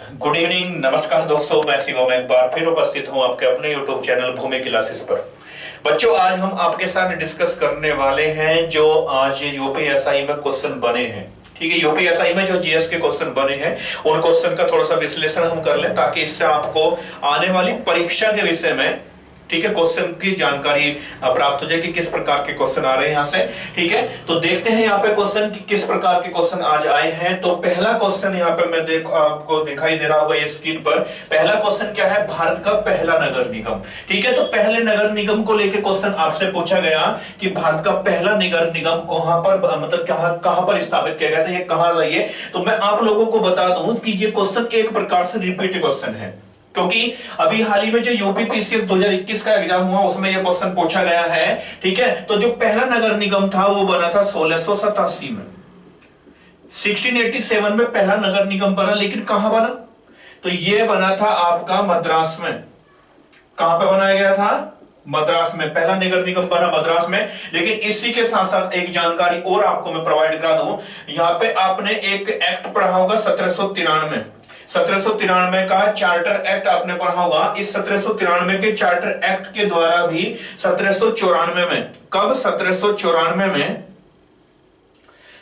Good evening, नमस्कार दोस्तों। मैं शिवम एक बार फिर उपस्थित हूं आपके अपने यूट्यूब चैनल भूमि क्लासेस पर। बच्चों, आज हम आपके साथ डिस्कस करने वाले हैं जो आज यूपीएसआई में क्वेश्चन बने हैं। ठीक है, यूपीएसआई में जो जीएस के क्वेश्चन बने हैं उन क्वेश्चन का थोड़ा सा विश्लेषण हम कर लें ताकि इससे आपको आने वाली परीक्षा के विषय में, ठीक है, क्वेश्चन की जानकारी प्राप्त हो जाए कि किस प्रकार के क्वेश्चन आ रहे हैं यहां से। ठीक है, तो देखते हैं यहाँ पे क्वेश्चन कि किस प्रकार के क्वेश्चन आज आए हैं। तो पहला क्वेश्चन यहाँ पे मैं आपको दिखाई दे रहा होगा ये स्क्रीन पर। पहला क्वेश्चन क्या है? भारत का पहला नगर निगम। ठीक है, तो पहले नगर निगम को लेकर क्वेश्चन आपसे पूछा गया कि भारत का पहला नगर निगम कहां पर, मतलब कहां पर स्थापित किया गया था, ये कहां रही है। तो मैं आप लोगों को बता दूं कि ये क्वेश्चन एक प्रकार से रिपीट क्वेश्चन है, क्योंकि अभी हाल ही में जो यूपीपीसीएस 2021 का एग्जाम हुआ उसमें यह क्वेश्चन पूछा गया है। ठीक है, तो जो पहला नगर निगम था वो बना था 1687 में। 1687 में पहला नगर निगम बना, लेकिन कहां बना? तो यह बना था आपका मद्रास में। कहां पे बनाया गया था? मद्रास में। पहला नगर निगम बना मद्रास में। लेकिन इसी के साथ साथ एक जानकारी और आपको मैं प्रोवाइड करा दूं। यहां पे आपने एक एक्ट पढ़ा होगा 1793 का चार्टर एक्ट आपने पढ़ा होगा। इस 1793 के चार्टर एक्ट के द्वारा भी 1794 में, कब?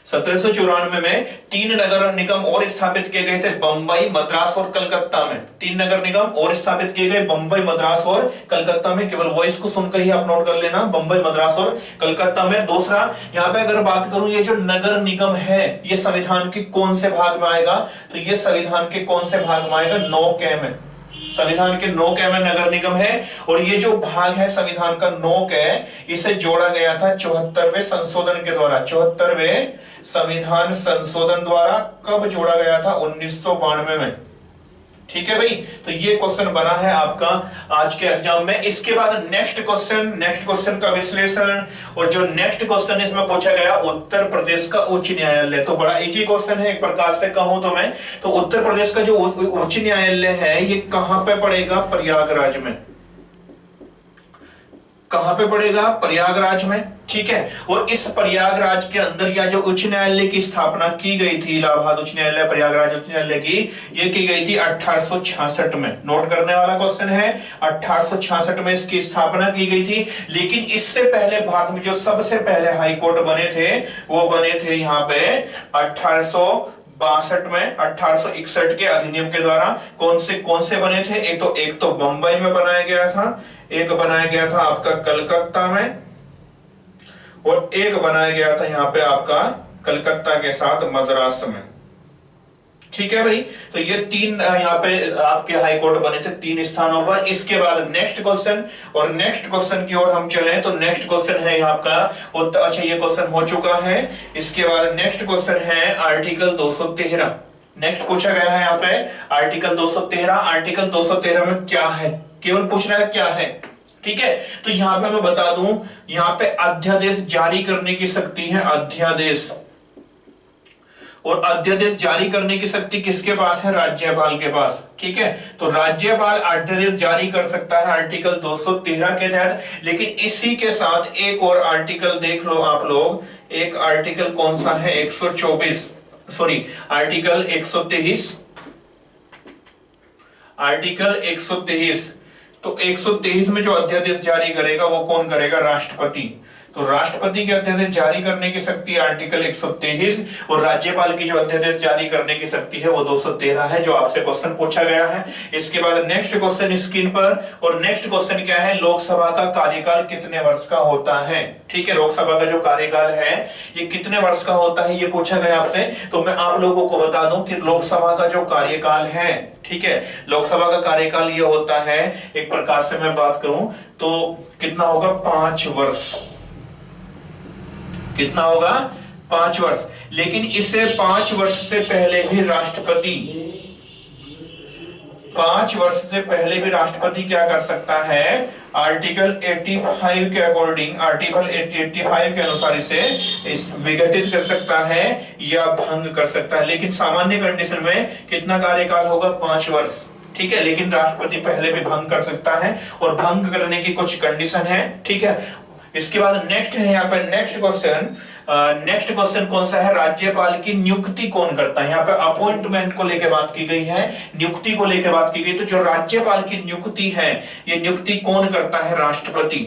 1794 में तीन नगर निगम और स्थापित किए गए थे, बंबई, मद्रास और कलकत्ता में। तीन नगर निगम और स्थापित किए गए, बंबई, मद्रास और कलकत्ता में। केवल वॉइस को सुनकर ही आप नोट कर लेना, बंबई, मद्रास और कलकत्ता में। दूसरा, यहां पे अगर बात करूं, ये जो नगर निगम है ये संविधान के कौन से भाग में आएगा? तो ये संविधान के कौन से भाग में आएगा? 9 में। संविधान के 9 में नगर निगम है। और ये जो भाग है संविधान का 9 इसे जोड़ा गया था 74वें संशोधन के द्वारा। 74वें संविधान संशोधन द्वारा कब जोड़ा गया था? 1992 में। ठीक है भाई, तो ये क्वेश्चन बना है आपका आज के एग्जाम में। इसके बाद नेक्स्ट क्वेश्चन का विश्लेषण, और जो नेक्स्ट क्वेश्चन इसमें पूछा गया उत्तर प्रदेश का उच्च न्यायालय। तो बड़ा इजी क्वेश्चन है एक प्रकार से कहूं तो मैं। तो उत्तर प्रदेश का जो उच्च न्यायालय है ये कहां पे पड़ेगा? प्रयागराज में। कहां पे पड़ेगा? प्रयागराज में। ठीक है, और इस प्रयागराज के अंदर या जो उच्च न्यायालय की स्थापना की गई थी, इलाहाबाद उच्च न्यायालय, प्रयागराज उच्च न्यायालय की, ये की गई थी 1866 में। नोट करने वाला क्वेश्चन है, 1866 में इसकी स्थापना की गई थी। लेकिन इससे पहले भारत में जो सबसे पहले हाई कोर्ट बने थे वो बने थे यहाँ पे 1862 में, 1861 के अधिनियम के द्वारा। कौन से बने थे? एक तो बंबई में बनाया गया था, एक बनाया गया था आपका कलकत्ता में, और एक बनाया गया था यहां पे आपका कलकत्ता के साथ मद्रास में। ठीक है भाई, तो ये तीन यहाँ पे आपके हाई कोर्ट बने थे 3 स्थानों पर। इसके बाद नेक्स्ट क्वेश्चन, और नेक्स्ट क्वेश्चन की ओर हम चले तो नेक्स्ट क्वेश्चन है यहाँ का अच्छा, ये क्वेश्चन हो चुका है। इसके बाद नेक्स्ट क्वेश्चन है आर्टिकल 213। नेक्स्ट पूछा गया है यहाँ पे आर्टिकल 213। आर्टिकल 213 में क्या है? केवल पूछना है क्या है। ठीक है, तो यहां पे मैं बता दूं, यहां पे अध्यादेश जारी करने की शक्ति है, अध्यादेश। और अध्यादेश जारी करने की शक्ति किसके पास है? राज्यपाल के पास। ठीक है, तो राज्यपाल अध्यादेश जारी कर सकता है आर्टिकल 213 के तहत। लेकिन इसी के साथ एक और आर्टिकल देख लो आप लोग। एक आर्टिकल कौन सा है? 124, सॉरी, आर्टिकल 123। आर्टिकल 123। तो 123 में जो अध्यादेश जारी करेगा वो कौन करेगा? राष्ट्रपति। तो राष्ट्रपति के अध्यादेश जारी करने की शक्ति आर्टिकल 123, और राज्यपाल की जो अध्यादेश जारी करने की शक्ति है वो 213 है, जो आपसे क्वेश्चन पूछा गया है। इसके बाद नेक्स्ट क्वेश्चन स्क्रीन पर, और नेक्स्ट क्वेश्चन क्या है? लोकसभा का कार्यकाल कितने वर्ष का होता है? ठीक है, लोकसभा का जो कार्यकाल है ये कितने वर्ष का होता है, ये पूछा गया आपसे। तो मैं आप लोगों को बता दूं कि लोकसभा का जो कार्यकाल है, ठीक है, लोकसभा का कार्यकाल ये होता है, एक प्रकार से मैं बात करूं तो कितना होगा? 5 वर्ष। कितना होगा? 5 वर्ष। लेकिन इससे 5 वर्ष से पहले भी राष्ट्रपति, 5 वर्ष से पहले भी राष्ट्रपति क्या कर सकता है? आर्टिकल 85 के अकॉर्डिंग, आर्टिकल 85 के अनुसार इसे विघटित कर सकता है या भंग कर सकता है। लेकिन सामान्य कंडीशन में कितना कार्यकाल होगा? 5 वर्ष। ठीक है, लेकिन राष्ट्रपति पहले भी भंग कर सकता है, और भंग करने की कुछ कंडीशन है। ठीक है, इसके बाद नेक्स्ट है यहाँ पे नेक्स्ट क्वेश्चन कौन सा है, राज्यपाल की नियुक्ति कौन करता है। यहाँ पे अपॉइंटमेंट को लेकर बात की गई है, नियुक्ति को लेकर बात की गई। तो जो राज्यपाल की नियुक्ति है, ये नियुक्ति कौन करता है, राष्ट्रपति।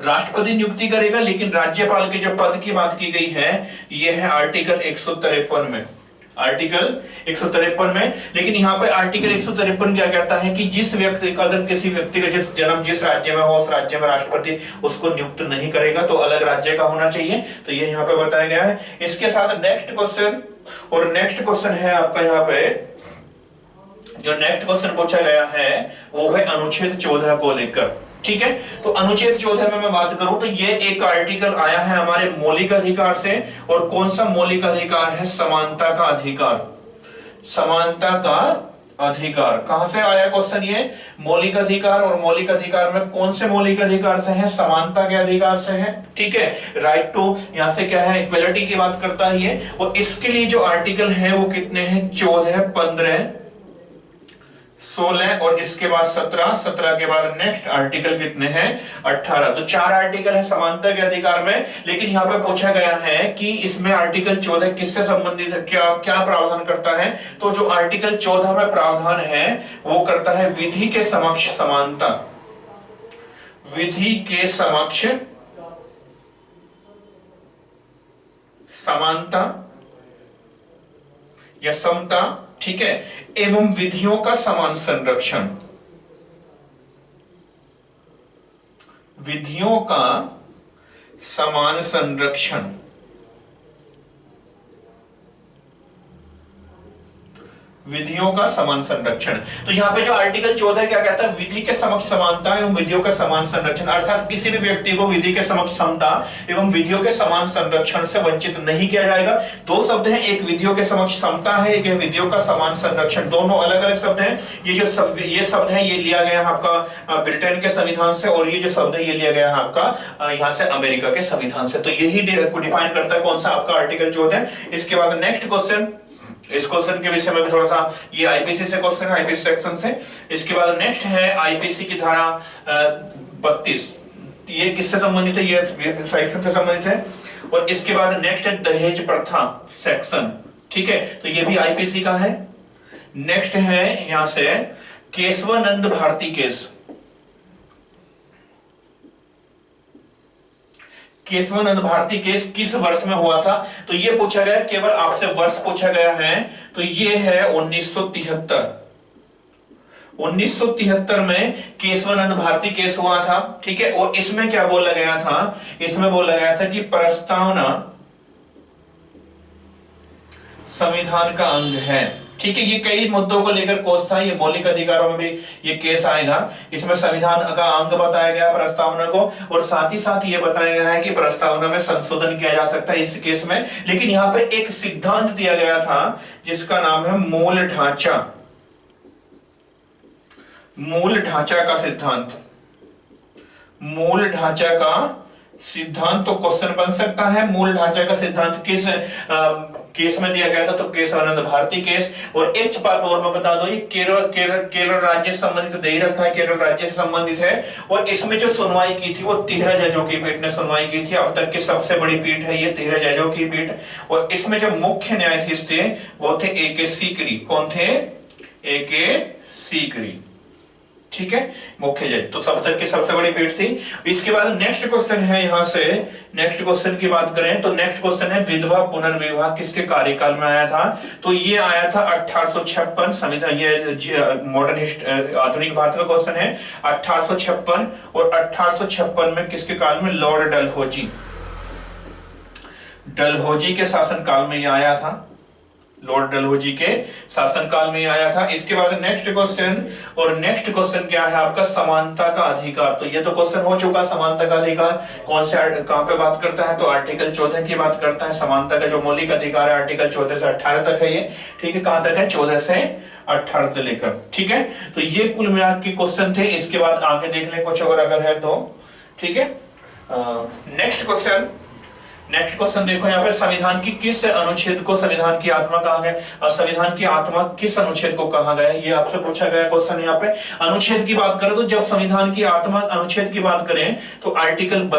राष्ट्रपति नियुक्ति करेगा, लेकिन राज्यपाल के जो पद की बात की गई है ये है आर्टिकल 153 में, आर्टिकल 153 में। लेकिन यहाँ पे आर्टिकल 153 क्या कहता है कि जिस व्यक्ति का, अगर किसी व्यक्ति का जन्म जिस राज्य में हो, उस राज्य में राष्ट्रपति उसको नियुक्त नहीं करेगा, तो अलग राज्य का होना चाहिए। तो ये यहाँ पे बताया गया है। इसके साथ नेक्स्ट क्वेश्चन, और नेक्स्ट क्वेश्चन है आपका यहाँ पे, जो नेक्स्ट क्वेश्चन पूछा गया है वो है अनुच्छेद 14 को लेकर। ठीक है, तो अनुच्छेद 14 में मैं बात करूं तो ये एक आर्टिकल आया है हमारे मौलिक अधिकार से, और कौन सा मौलिक अधिकार है, समानता का अधिकार। समानता का अधिकार कहां से आया क्वेश्चन, ये मौलिक अधिकार, और मौलिक अधिकार में कौन से मौलिक अधिकार से है, समानता के अधिकार से है। ठीक है, राइट टू, यहां से क्या है, इक्वलिटी की बात करता है ये। और इसके लिए जो आर्टिकल है वो कितने हैं, 14, 15, 16 और इसके बाद 17, 17 के बाद नेक्स्ट आर्टिकल कितने हैं, 18। तो 4 आर्टिकल है समानता के अधिकार में। लेकिन यहाँ पे पूछा गया है कि इसमें आर्टिकल 14 किससे संबंधित है, क्या क्या प्रावधान करता है। तो जो आर्टिकल 14 में प्रावधान है वो करता है विधि के समक्ष समानता, विधि के समक्ष समानता या समता, ठीक है, एवं विधियों का समान संरक्षण, विधियों का समान संरक्षण, विधियों का समान संरक्षण। तो यहाँ पे जो आर्टिकल 14 क्या कहता है, विधि के समक्ष समानता एवं विधियों का समान संरक्षण, अर्थात किसी भी व्यक्ति को विधि के समक्ष समता एवं विधियों के समान संरक्षण से वंचित नहीं किया जाएगा। 2 शब्द हैं, एक विधियों के समक्ष समता है, एक है विधियों का समान संरक्षण, दोनों अलग अलग शब्द हैं। ये शब्द है ये लिया गया है आपका ब्रिटेन के संविधान से, और ये जो शब्द है ये लिया गया है आपका यहाँ से अमेरिका के संविधान से। तो यही डिफाइन करता है कौन सा आपका आर्टिकल 14। इसके बाद नेक्स्ट क्वेश्चन, इस क्वेश्चन के विषय में भी थोड़ा सा, ये आईपीसी से क्वेश्चन है, आईपीसी सेक्शन से। इसके बाद नेक्स्ट है आईपीसी की धारा 32, ये किससे संबंधित है, ये सेक्शन से संबंधित है। और इसके बाद नेक्स्ट है दहेज प्रथा सेक्शन, ठीक है, तो ये भी आईपीसी का है। नेक्स्ट है यहां से केशवानंद भारती केस, केशवानंद भारती केस किस वर्ष में हुआ था, तो ये पूछा गया, केवल आपसे वर्ष पूछा गया है। तो ये है 1973, 1973 में केशवानंद भारती केस हुआ था। ठीक है, और इसमें क्या बोला गया था, इसमें बोला गया था कि प्रस्तावना संविधान का अंग है। ठीक है, ये कई मुद्दों को लेकर कोर्स था, ये मौलिक अधिकारों में भी ये केस आएगा। इसमें संविधान का अंग बताया गया प्रस्तावना को, और साथ ही साथ ये बताया गया है कि प्रस्तावना में संशोधन किया जा सकता है इस केस में। लेकिन यहाँ पे एक सिद्धांत दिया गया था जिसका नाम है मूल ढांचा, मूल ढांचा का सिद्धांत, मूल ढांचा का सिद्धांत। तो क्वेश्चन बन सकता है मूल ढांचा का सिद्धांत किस केस में दिया गया था, तो केशवानंद भारती केस। और एक बात और मैं बता दूं, ये केरल राज्य से संबंधित दे ही रखा है, केरल राज्य से संबंधित है। और इसमें जो सुनवाई की थी वो 13 जजों की पीठ ने सुनवाई की थी। अब तक की सबसे बड़ी पीठ है ये 13 जजों की पीठ। और इसमें जो मुख्य न्यायाधीश थे वो थे ए.के. सीकरी। कौन थे, ए.के. सीकरी। ठीक है, मुख्य जज, तो सब तक की सबसे बड़ी पीठ थी। इसके बाद नेक्स्ट क्वेश्चन है, यहां से नेक्स्ट क्वेश्चन की बात करें तो नेक्स्ट क्वेश्चन है विधवा पुनर्विवाह किसके कार्यकाल में आया था, तो ये आया था 1856 संविधान, ये मॉडर्न आधुनिक भारत का क्वेश्चन है 1856। और 1856 में किसके काल में, लॉर्ड डलहौजी, डलहौजी के शासनकाल में ये आया था, लॉर्ड डलहौजी के शासनकाल में आया था। इसके बाद नेक्स्ट क्वेश्चन, और नेक्स्ट क्वेश्चन क्या है आपका, समानता का अधिकार। तो ये तो क्वेश्चन हो चुका, समानता का अधिकार कौन से कहां पे बात करता है, तो आर्टिकल 14 की बात करता है। समानता का जो मौलिक अधिकार है आर्टिकल 14 से 18 तक है ये। ठीक है, कहां तक है, 14 से 18 तक लेकर। ठीक है, तो ये कुल मिलाकर के क्वेश्चन थे। इसके बाद आगे देख लें कुछ अगर है तो। ठीक है, नेक्स्ट क्वेश्चन, नेक्स्ट क्वेश्चन देखो यहाँ पे, संविधान की किस अनुच्छेद को संविधान की आत्मा कहा गया, और संविधान की आत्मा किस अनुच्छेद को कहा गया, ये आपसे पूछा गया क्वेश्चन। यहाँ पे अनुच्छेद की बात करें तो जब संविधान की आत्मा अनुच्छेद की बात करें तो आर्टिकल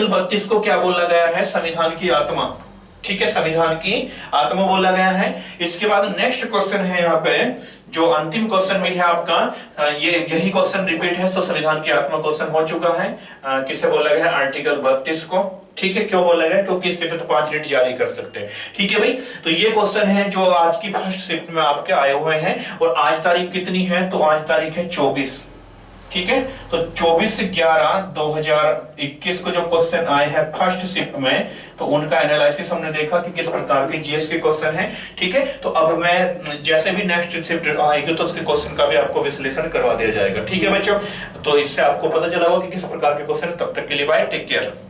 32 को क्या बोला गया है, संविधान की आत्मा। ठीक है, संविधान की आत्मा बोला गया है। इसके बाद नेक्स्ट क्वेश्चन है यहाँ पे, जो अंतिम क्वेश्चन में है आपका, ये यही क्वेश्चन रिपीट है, तो संविधान की आत्मा क्वेश्चन हो चुका है। किसे बोला गया है, आर्टिकल 32 को। ठीक है, क्यों बोला गया, क्योंकि इसके तहत 5 रिट जारी कर सकते हैं। ठीक है भाई, तो ये क्वेश्चन है जो आज की फर्स्ट शिफ्ट में आपके आए हुए हैं। और आज तारीख कितनी है, तो आज तारीख है 24। ठीक है, तो 24/11/2021 को जो क्वेश्चन आए हैं फर्स्ट शिफ्ट में, तो उनका एनालिसिस हमने देखा कि किस प्रकार के जीएस के क्वेश्चन हैं। ठीक है, तो अब मैं जैसे भी नेक्स्ट शिफ्ट आएगी तो उसके क्वेश्चन का भी आपको विश्लेषण करवा दिया जाएगा। ठीक है बच्चों, तो इससे आपको पता चला होगा कि किस प्रकार के क्वेश्चन। तब तक के लिए बाय, टेक केयर।